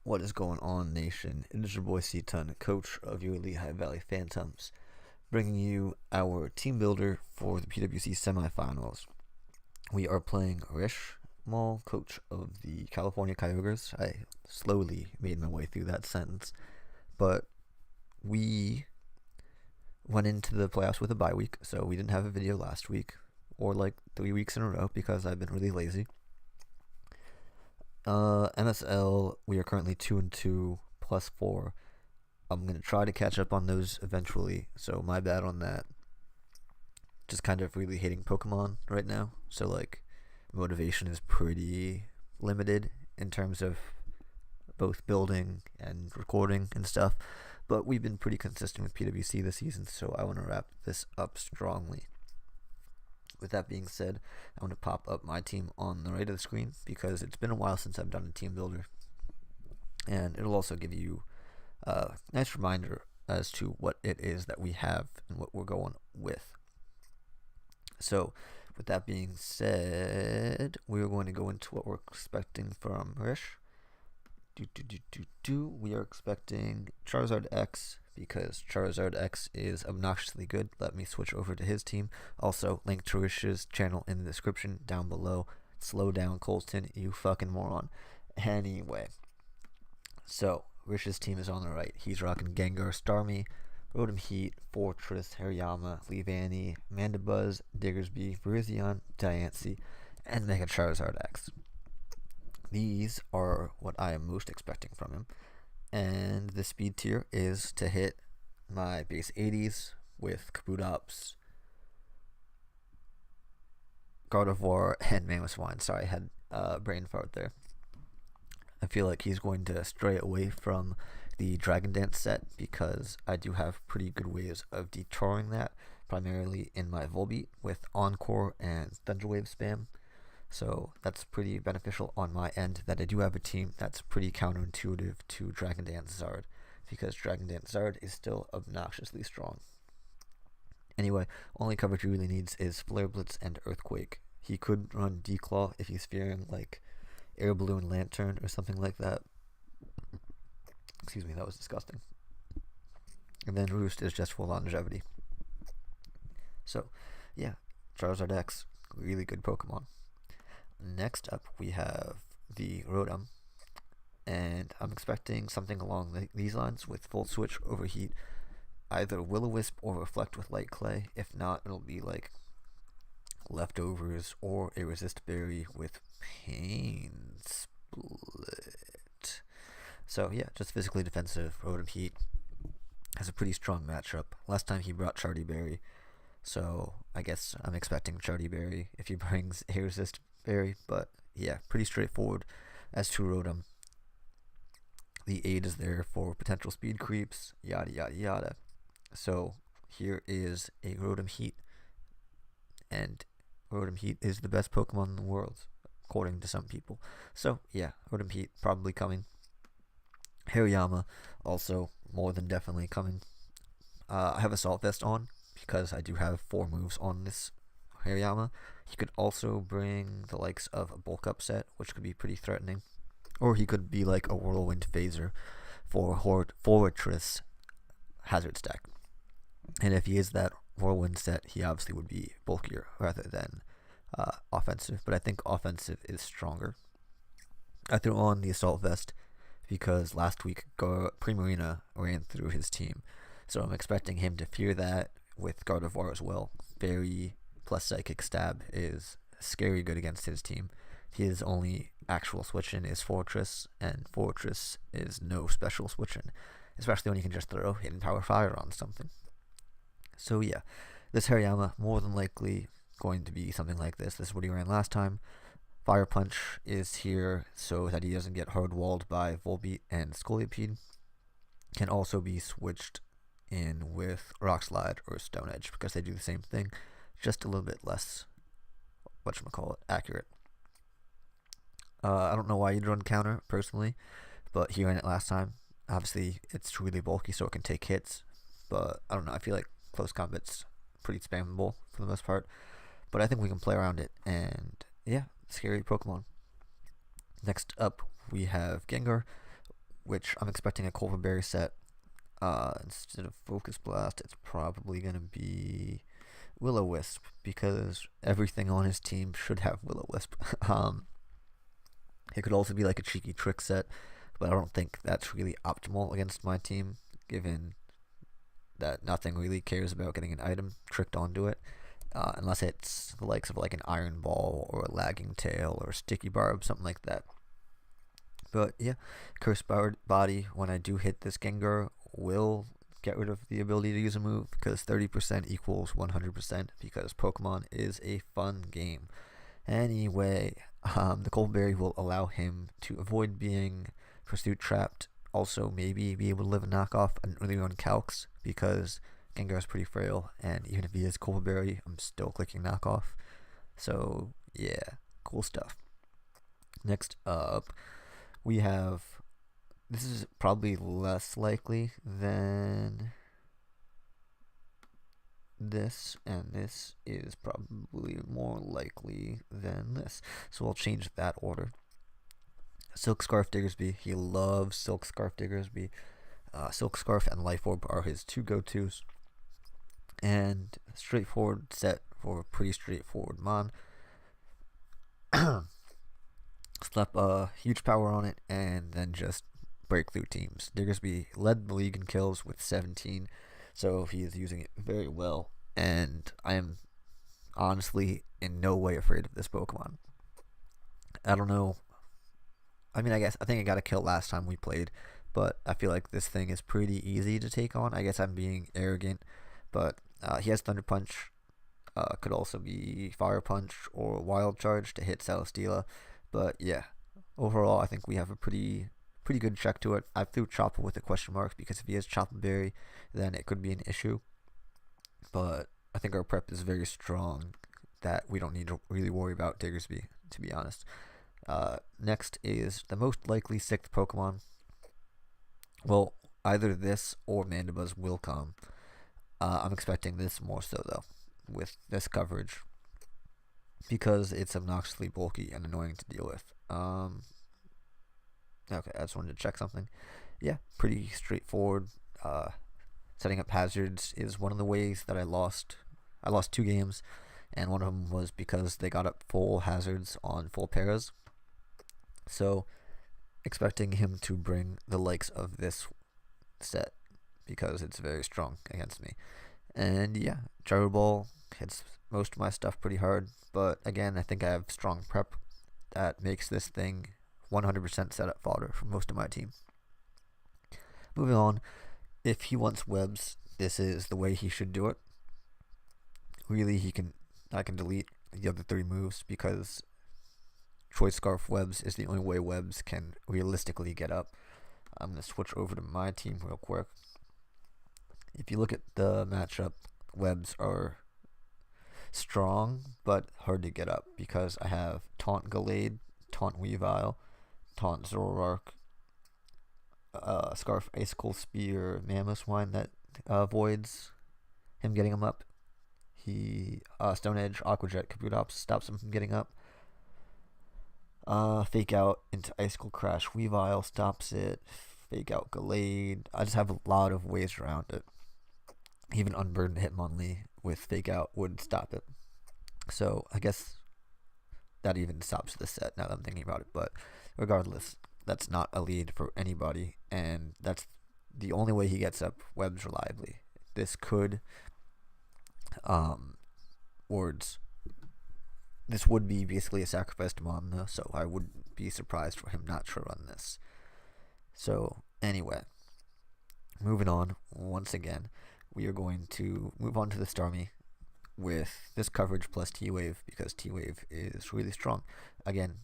What is going on, nation? It is your boy C-Ton, coach of your Lehigh Valley Phantoms, bringing you our team builder for the PWC Semifinals. We are playing Rish Mall, coach of the California Kyogres. I slowly made my way through that sentence, but we went into the playoffs with a bye week, so we didn't have a video last week, or like 3 weeks in a row because I've been really lazy. MSL, we are currently 2-2 +4. I'm gonna try to catch up on those eventually, so my bad on that. Just kind of really hating Pokemon right now, so like motivation is pretty limited in terms of both building and recording and stuff. But we've been pretty consistent with PWC this season, so I want to wrap this up strongly. With that being said, I want to pop up my team on the right of the screen because it's been a while since I've done a team builder, and it'll also give you a nice reminder as to what it is that we have and what we're going with. So, with that being said, we're going to go into what we're expecting from Rish. We are expecting Charizard X because Charizard X is obnoxiously good. Let me switch over to his team. Also, link to Rish's channel in the description down below. Slow down, Colston, you fucking moron. Anyway, so Rish's team is on the right. He's rocking Gengar, Starmie, Rotom Heat, Fortress, Hariyama, Leavanny, Mandibuzz, Diggersby, Virizion, Diancie, and Mega Charizard X. These are what I am most expecting from him. And the speed tier is to hit my base 80s with Kabutops, Gardevoir, and Mamoswine. Sorry, I had a brain fart there. I feel like he's going to stray away from the Dragon Dance set because I do have pretty good ways of detouring that, primarily in my Volbeat with Encore and Thunder Wave spam. So that's pretty beneficial on my end that I do have a team that's pretty counterintuitive to Dragon Dance Zard, because Dragon Dance Zard is still obnoxiously strong. Anyway, only coverage he really needs is Flare Blitz and Earthquake. He could run Declaw if he's fearing like Air Balloon Lantern or something like that. Excuse me, that was disgusting. And then Roost is just for longevity. So, yeah, Charizard X, really good Pokemon. Next up, we have the Rotom, and I'm expecting something along these lines with Full Switch, Overheat, either Will-O-Wisp or Reflect with Light Clay. If not, it'll be like Leftovers or a Resist Berry with Pain Split. So yeah, just physically defensive. Rotom Heat has a pretty strong matchup. Last time he brought Chardy Berry, so I guess I'm expecting Chardy Berry if he brings a Resist Berry. But yeah, pretty straightforward as to Rotom. The aid is there for potential speed creeps, yada yada yada. So here is a Rotom Heat, and Rotom Heat is the best Pokemon in the world, according to some people. So yeah, Rotom Heat probably coming. Hariyama also more than definitely coming. I have Assault Vest on because I do have 4 moves on this Hariyama. He could also bring the likes of a bulk up set, which could be pretty threatening. Or he could be like a Whirlwind Phaser for Fortress Hazard stack. And if he is that Whirlwind set, he obviously would be bulkier rather than offensive. But I think offensive is stronger. I threw on the Assault Vest because last week Primarina ran through his team. So I'm expecting him to fear that with Gardevoir as well. Fairy plus Psychic Stab is scary good against his team. His only actual switch-in is Fortress, and Fortress is no special switch-in, especially when you can just throw Hidden Power Fire on something. So yeah, this Hariyama more than likely going to be something like this. This is what he ran last time. Fire Punch is here so that he doesn't get hard-walled by Volbeat and Scolipede. Can also be switched in with Rock Slide or Stone Edge because they do the same thing, just a little bit less, accurate. I don't know why you'd run counter personally, but he ran it last time. Obviously, it's really bulky, so it can take hits. But I don't know. I feel like close combat's pretty spammable for the most part. But I think we can play around it, and yeah, scary Pokemon. Next up, we have Gengar. which I'm expecting a Culver Berry set. Instead of Focus Blast, it's probably going to be Will-O-Wisp, because everything on his team should have Will-O-Wisp. It could also be like a cheeky trick set, but I don't think that's really optimal against my team, given that nothing really cares about getting an item tricked onto it, unless it's the likes of like an Iron Ball or a Lagging Tail or a Sticky Barb, something like that. But yeah, Curse Body, when I do hit this Gengar, will get rid of the ability to use a move, because 30% equals 100%, because Pokemon is a fun game. Anyway, the Coldberry will allow him to avoid being Pursuit Trapped, also maybe be able to live a knockoff. I didn't really run calcs because Gengar is pretty frail, and even if he is Coldberry, I'm still clicking knockoff. So yeah, cool stuff. Next up, we have, this is probably less likely than this, and this is probably more likely than this. So I'll change that order. Silk Scarf Diggersby, he loves Silk Scarf Diggersby. Silk Scarf and Life Orb are his two go-tos, and straightforward set for a pretty straightforward mon. Slap a huge power on it, and then just break through teams. Diggersby led the league in kills with 17, so he is using it very well, and I am honestly in no way afraid of this Pokemon. I don't know. I mean, I think I got a kill last time we played, but I feel like this thing is pretty easy to take on. I guess I'm being arrogant, but he has Thunder Punch. Could also be Fire Punch or Wild Charge to hit Celesteela. But yeah, overall, I think we have a pretty good check to it. I threw Chopper with a question mark, because if he has Chopper Berry, then it could be an issue. But I think our prep is very strong, that we don't need to really worry about Diggersby, to be honest. Next is the most likely 6th Pokemon. Well, either this or Mandibuzz will come. I'm expecting this more so, though, with this coverage, because it's obnoxiously bulky and annoying to deal with. Okay, I just wanted to check something. Yeah, pretty straightforward. Setting up hazards is one of the ways that I lost 2 games, and one of them was because they got up full hazards on full paras. So, expecting him to bring the likes of this set, because it's very strong against me. And yeah, Gyro Ball hits most of my stuff pretty hard, but again, I think I have strong prep that makes this thing 100% setup fodder for most of my team. Moving on, if he wants webs, this is the way he should do it. Really, I can delete the other 3 moves, because Choice Scarf Webs is the only way webs can realistically get up. I'm going to switch over to my team real quick. If you look at the matchup, webs are strong but hard to get up, because I have Taunt Gallade, Taunt Weavile, Taunt Zoroark, Scarf Icicle Spear, Mamoswine that avoids him getting him up. Stone Edge, Aqua Jet, Kabutops stops him from getting up. Fake Out into Icicle Crash, Weavile stops it. Fake Out Gallade. I just have a lot of ways around it. Even Unburden Hitmonlee with Fake Out would stop it. So I guess that even stops the set now that I'm thinking about it. But regardless, that's not a lead for anybody, and that's the only way he gets up webs reliably. This could this would be basically a sacrifice to Mom, though, so I wouldn't be surprised for him not to run this. So anyway, moving on, once again, we are going to move on to the Starmie with this coverage plus T-Wave, because T-Wave is really strong. Again,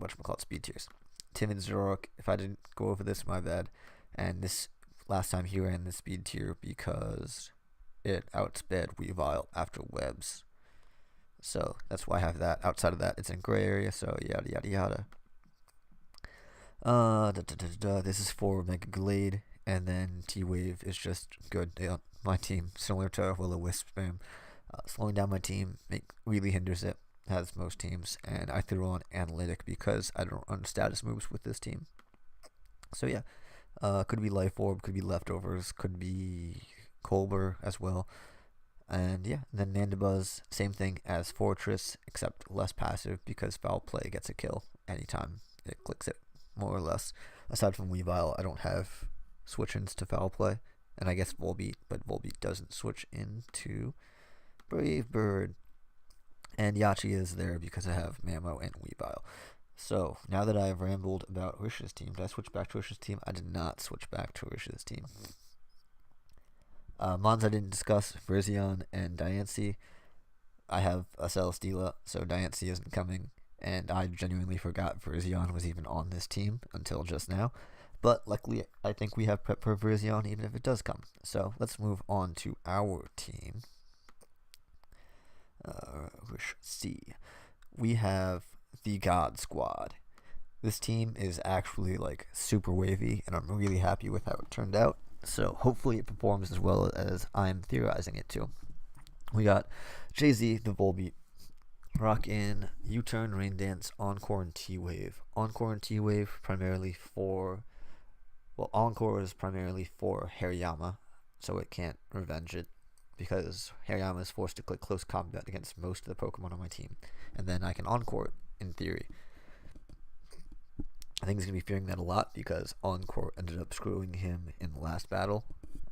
whatchamacallit, speed tiers. Timid Zoroark, if I didn't go over this, my bad. And this, last time he ran the speed tier because it outsped Weavile after webs. So that's why I have that. Outside of that, it's in gray area, so yada yada yada. This is for Mega Glade, and then T-Wave is just good. Yeah, my team, similar to Will-O-Wisp spam. Slowing down my team really hinders it, as most teams, and I threw on Analytic because I don't run status moves with this team. So yeah, could be Life Orb, could be Leftovers, could be Colbur as well. And yeah, and then Mandibuzz, same thing as Fortress, except less passive because Foul Play gets a kill anytime it clicks it, more or less. Aside from Weavile, I don't have switch-ins to Foul Play. And I guess Volbeat, but Volbeat doesn't switch into Brave Bird. And Yachi is there because I have Mamo and Weavile. So, now that I have rambled about Rish's team, did I switch back to Rish's team? I did not switch back to Rish's team. Mons I didn't discuss, Virizion and Diancie. I have a Celesteela, so Diancie isn't coming. And I genuinely forgot Virizion was even on this team until just now. But luckily, I think we have prep for Virizion even if it does come. So, let's move on to our team. Rish C. We have the God Squad. This team is actually like super wavy, and I'm really happy with how it turned out. So hopefully it performs as well as I'm theorizing it to. We got Jay-Z, the Volbeat, Rock In, U-Turn, Rain Dance, Encore, and T-Wave. Encore and T-Wave primarily for... Well, Encore is primarily for Hariyama, so it can't revenge it, because Hariyama is forced to click close combat against most of the Pokemon on my team. And then I can Encore it, in theory. I think he's going to be fearing that a lot because Encore ended up screwing him in the last battle.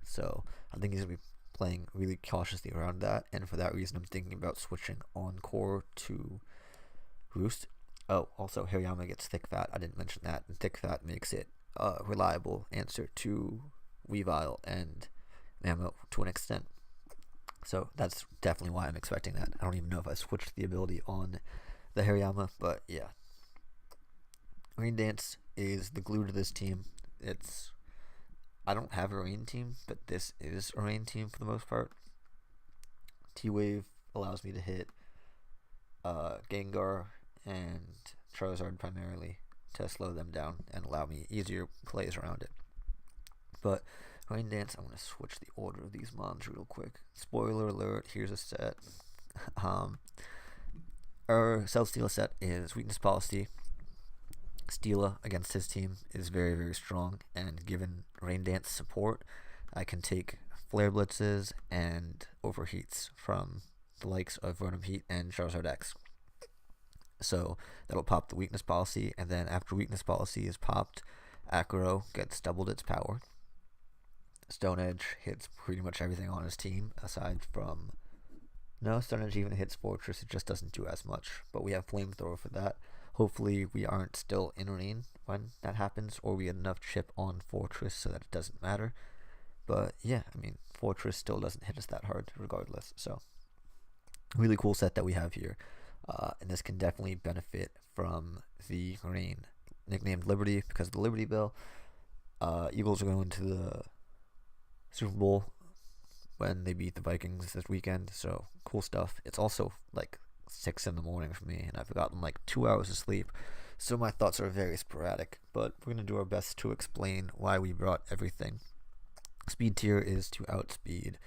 So I think he's going to be playing really cautiously around that. And for that reason, I'm thinking about switching Encore to Roost. Oh, also, Hariyama gets Thick Fat. I didn't mention that. And Thick Fat makes it a reliable answer to Weavile and Mamo to an extent. So that's definitely why I'm expecting that. I don't even know if I switched the ability on the Hariyama, but yeah. Rain Dance is the glue to this team. I don't have a Rain team, but this is a Rain team for the most part. T-Wave allows me to hit Gengar and Charizard primarily to slow them down and allow me easier plays around it. But Rain Dance, I'm going to switch the order of these mons real quick. Spoiler alert, here's a set. Our Celesteela set is Weakness Policy. Steela against his team is very, very strong, and given Rain Dance support, I can take Flare Blitzes and Overheats from the likes of Venom Heat and Charizard X. So that'll pop the Weakness Policy, and then after Weakness Policy is popped, Acro gets doubled its power. Stone Edge hits pretty much everything on his team, aside from... No, Stone Edge even hits Fortress, it just doesn't do as much, but we have Flamethrower for that. Hopefully we aren't still in rain when that happens, or we get enough chip on Fortress so that it doesn't matter. But yeah, I mean, Fortress still doesn't hit us that hard regardless. So, really cool set that we have here. And this can definitely benefit from the rain. Nicknamed Liberty because of the Liberty Bell. Eagles are going to the Super Bowl when they beat the Vikings this weekend. So, cool stuff. It's also like 6 in the morning for me, and I've gotten like 2 hours of sleep, so my thoughts are very sporadic, but we're going to do our best to explain why we brought everything. Speed tier is to outspeed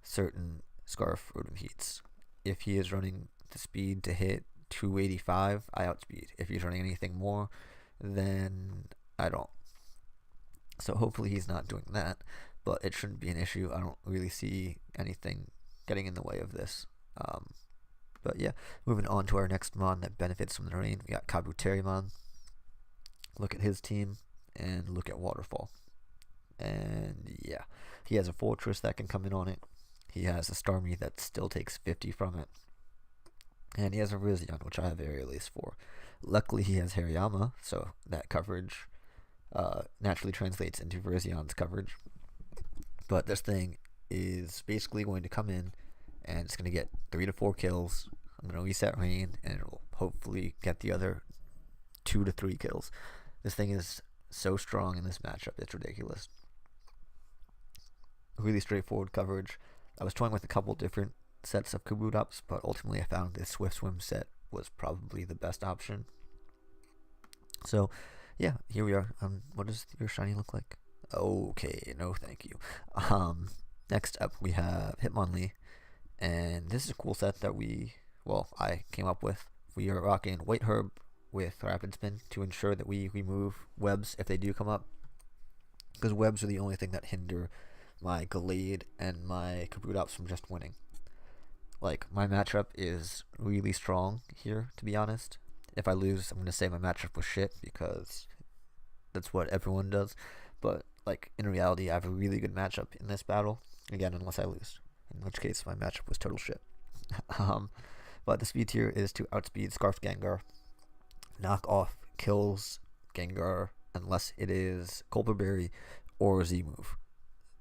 certain Scarf Rotom Heats. If he is running the speed to hit 285, I outspeed. If he's running anything more, then I don't. So hopefully he's not doing that, but it shouldn't be an issue. I don't really see anything getting in the way of this. But yeah, moving on to our next mon that benefits from the rain. We got Kabuterimon. Look at his team and look at Waterfall. And yeah, he has a Fortress that can come in on it. He has a Starmie that still takes 50 from it. And he has a Virizion, which I have Aerial Ace for. Luckily, he has Hariyama, so that coverage naturally translates into Virizion's coverage. But this thing is basically going to come in, and it's going to get 3 to 4 kills. I'm going to reset rain, and it will hopefully get the other 2 to 3 kills. This thing is so strong in this matchup, it's ridiculous. Really straightforward coverage. I was toying with a couple different sets of Kabutops, but ultimately I found this Swift Swim set was probably the best option. So, yeah, here we are. What does your shiny look like? Okay, no thank you. Next up we have Hitmonlee. And this is a cool set that I came up with. We are rocking White Herb with Rapid Spin to ensure that we remove webs if they do come up. because webs are the only thing that hinder my Gallade and my Kabutops from just winning. Like, my matchup is really strong here, to be honest. If I lose, I'm going to say my matchup was shit, because that's what everyone does. But, like, in reality, I have a really good matchup in this battle. Again, unless I lose, in which case my matchup was total shit. But the speed tier is to outspeed Scarf Gengar, knock off kills Gengar unless it is Colbur Berry or Z-move.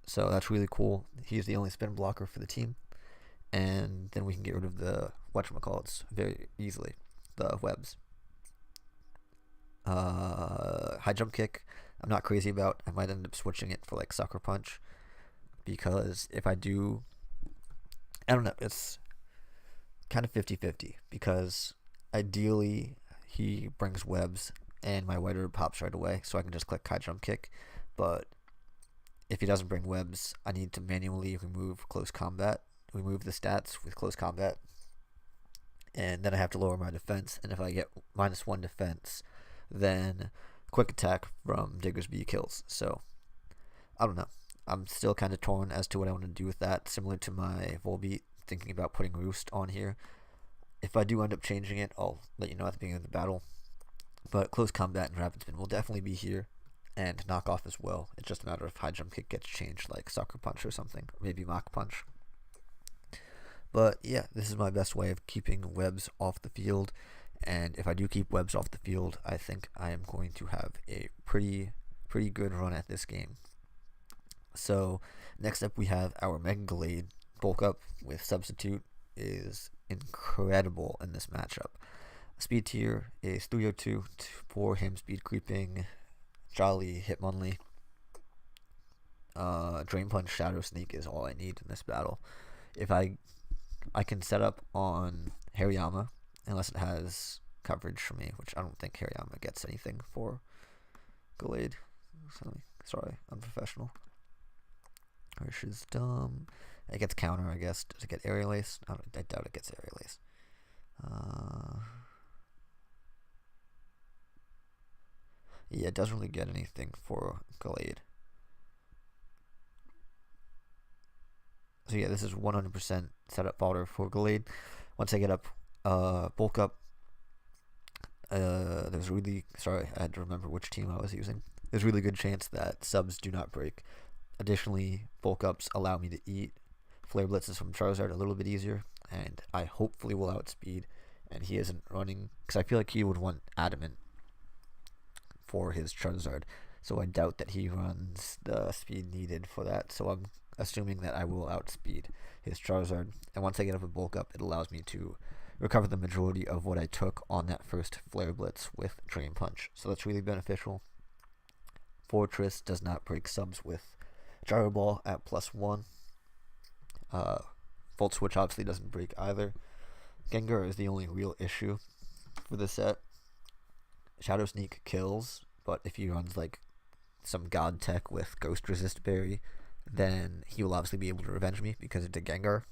So that's really cool. He's the only spin blocker for the team. And then we can get rid of the whatchamacallits very easily. The webs. High jump kick, I'm not crazy about. I might end up switching it for like Sucker Punch. Because if I do, I don't know, it's kind of 50-50. Because ideally he brings webs and my white herb pops right away, so I can just click high jump kick. But if he doesn't bring webs, I need to manually remove close combat. Remove the stats with close combat, and then I have to lower my defense. And if I get -1 defense, then quick attack from Diggersby kills. So I don't know. I'm still kind of torn as to what I want to do with that. Similar to my Volbeat, thinking about putting Roost on here. If I do end up changing it, I'll let you know at the beginning of the battle. But close combat and rapid spin will definitely be here, and knock off as well. It's just a matter of high jump kick gets changed, like Sucker Punch or something, or maybe Mach Punch. But yeah, this is my best way of keeping webs off the field. And if I do keep webs off the field, I think I am going to have a pretty good run at this game. So next up we have our Mega Gallade. Bulk up with Substitute is incredible in this matchup. Speed tier is 302 for him, speed creeping, Jolly, Hitmonlee. Drain Punch, Shadow Sneak is all I need in this battle. If I can set up on Hariyama, unless it has coverage for me, which I don't think Hariyama gets anything for Gallade. Sorry, unprofessional. Rish is dumb. It gets counter, I guess. Does it get Aerial Ace? I doubt it gets Aerial Ace. Yeah, it doesn't really get anything for Gallade. So yeah, this is 100% setup fodder for Gallade. Once I get up, bulk up, there's really, sorry, I had to remember which team I was using. There's a really good chance that subs do not break. Additionally, bulk ups allow me to eat Flare Blitzes from Charizard a little bit easier, and I hopefully will outspeed, and he isn't running, because I feel like he would want Adamant for his Charizard, so I doubt that he runs the speed needed for that, so I'm assuming that I will outspeed his Charizard. And once I get up a bulk up, it allows me to recover the majority of what I took on that first Flare Blitz with Drain Punch. So that's really beneficial. Fortress does not break subs with Gyro Ball at +1. Volt Switch obviously doesn't break either. Gengar is the only real issue for this set. Shadow Sneak kills, but if he runs like some God Tech with Ghost Resist Berry, then he will obviously be able to revenge me because it's a Gengar.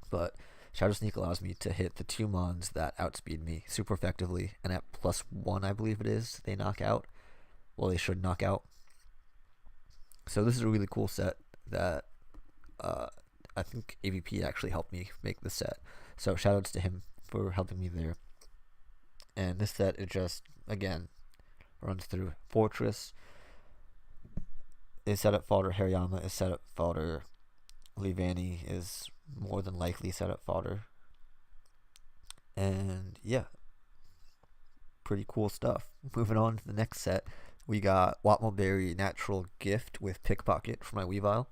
But Shadow Sneak allows me to hit the 2 mons that outspeed me super effectively, and at +1, I believe it is, they knock out. Well, they should knock out. So this is a really cool set that I think AVP actually helped me make this set. So shoutouts to him for helping me there. And this set, it just, again, runs through Fortress is set up fodder, Hariyama is set up fodder, Leavanny is more than likely set up fodder. And yeah, pretty cool stuff. Moving on to the next set, we got Watmo Berry Natural Gift with Pickpocket for my Weavile.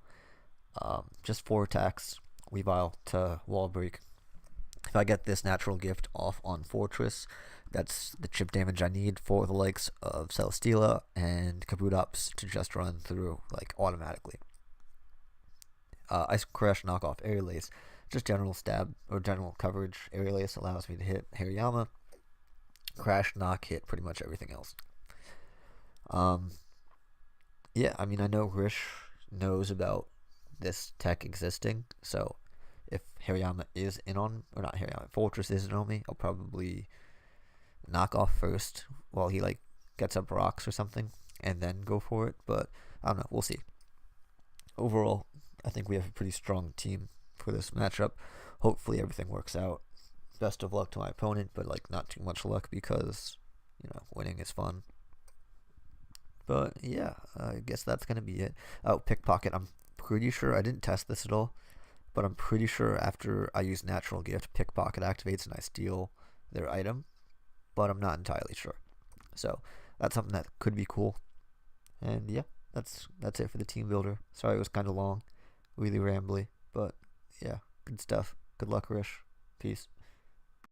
Just 4 attacks, Weavile to Wall Break. If I get this Natural Gift off on Fortress, that's the chip damage I need for the likes of Celesteela and Kabutops to just run through like automatically. Ice Crash, knockoff, Aerial Ace, just general stab or general coverage. Aerial Ace allows me to hit Hariyama. Crash, knock, hit pretty much everything else. Yeah, I mean, I know Rish knows about this tech existing, so if Hariyama is in on, or not Hariyama, Fortress is in on me, I'll probably knock off first while he like gets up rocks or something, and then go for it. But I don't know. We'll see. Overall, I think we have a pretty strong team for this matchup. Hopefully everything works out. Best of luck to my opponent, but like not too much luck because, you know, winning is fun. But yeah, I guess that's gonna be it. Oh, pickpocket. I'm pretty sure I didn't test this at all, but I'm pretty sure after I use natural gift, pickpocket activates and I steal their item, but I'm not entirely sure. So that's something that could be cool. And yeah, that's it for the team builder. Sorry it was kind of long, really rambly, but yeah, good stuff. Good luck, Rish. Peace.